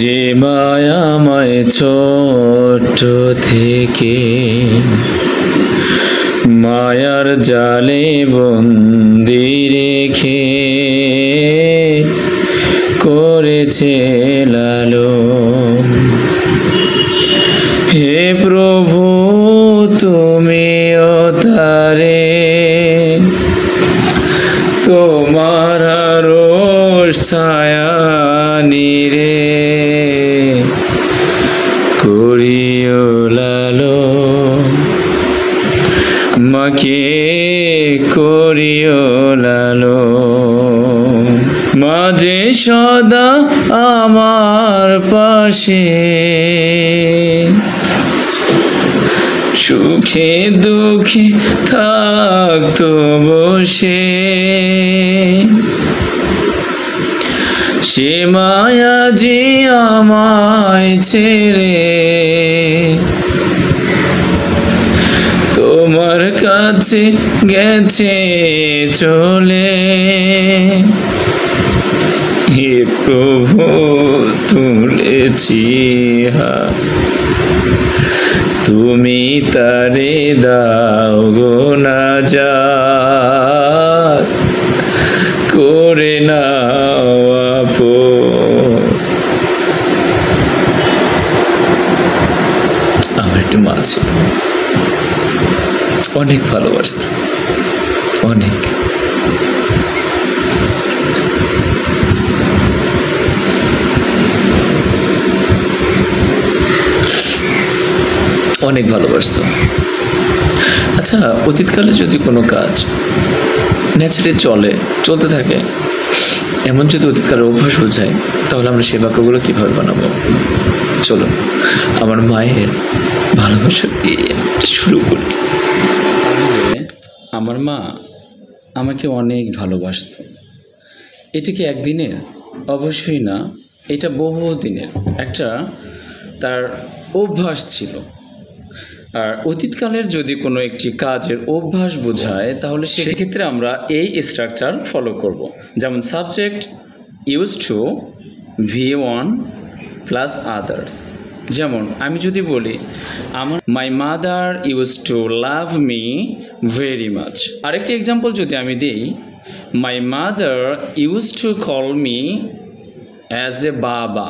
যে মায়াময় ছোট থেকে মায়ার জালে বন্দি রেখে করেছে লালন। হে প্রভু তুমিও তারে তোমার আরশ ছায়া নিরে করিও লালন, মাকে করিও লালন। মাঝে সদা আমার পাশে সুখে দুঃখে থাকতো বসে, সে মায়া যে আমায় ছেড়ে তোমার কাছে গেছে চলে। হে প্রভু তুলেছি হাত, তুমি তারে দাও গো নাজাত, করে নাও আপন। আমার একটা মা ছিল, অনেক ভালোবাসত, অনেক। অনেক ভালোবাসত। আচ্ছা, অতীতকালে যদি কোনো কাজ ন্যাচারালি চলতে থাকে, এমন যদি অতীতকালের অভ্যাস বোঝায়, তাহলে আমরা সে বাক্যগুলো কীভাবে বানাবো? চলো আমার মায়ের ভালোবাসা দিয়ে শুরু করি। আমার মা আমাকে অনেক ভালোবাসত। এটা কি একদিনের? অবশ্যই না, এটা বহু দিনের একটা তার অভ্যাস ছিল। আর অতীতকালের যদি কোনো একটি কাজের অভ্যাস বোঝায়, তাহলে সেক্ষেত্রে আমরা এই স্ট্রাকচার ফলো করব। যেমন subject use to V1 plus others. যেমন আমি যদি বলি my mother use to love me very much. আরেকটি এক্সাম্পল যদি আমি দিই, my mother use to call me as a বাবা।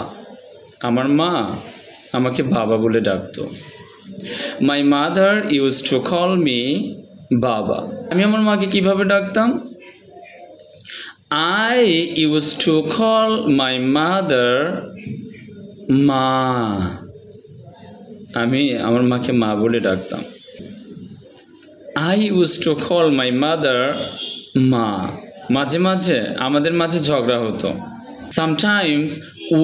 আমার মা আমাকে বাবা বলে ডাকতো। My mother use to call me বাবা। আমি আমার মাকে কিভাবে ডাকতাম? I use to call my mother মা। আমি আমার মাকে মা বলে ডাকতাম। I use to call my mother মা। মাঝে মাঝে আমাদের মাঝে ঝগড়া হতো। Sometimes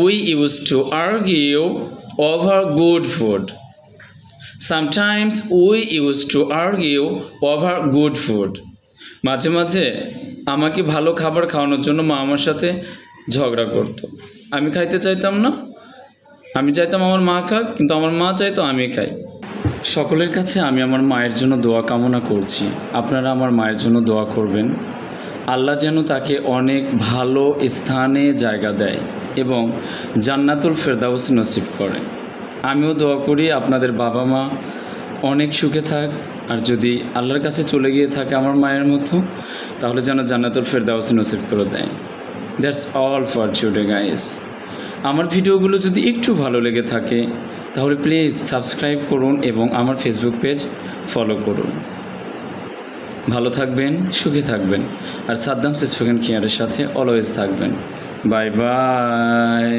we use to argue over good food. Sometimes we used to argue over good food. মাঝে মাঝে আমাকে ভালো খাবার খাওয়ানোর জন্য মা আমার সাথে ঝগড়া করতো। আমি খাইতে চাইতাম না, আমি চাইতাম আমার মা খাক, কিন্তু আমার মা চাইতো আমি খাই। সকলের কাছে আমি আমার মায়ের জন্য দোয়া কামনা করছি। আপনারা আমার মায়ের জন্য দোয়া করবেন, আল্লাহ যেন তাকে অনেক ভালো স্থানে জায়গা দেয় এবং জান্নাতুল ফেরদাউস নসিব করে। আমিও দোয়া করি আপনাদের বাবা মা অনেক সুখে থাক, আর যদি আল্লাহর কাছে চলে গিয়ে থাকে আমার মায়ের মতো, তাহলে যেন জান্নাতুল ফেরদাউস নসিব করে দেয়। That's all for today guys. আমার ভিডিওগুলো যদি একটু ভালো লেগে থাকে, তাহলে প্লিজ সাবস্ক্রাইব করুন এবং আমার ফেসবুক পেজ ফলো করুন। ভালো থাকবেন, সুখে থাকবেন, আর সাদ্দাম স্পোকেন কেয়ারের সাথে অলওয়েজ থাকবেন। Bye bye.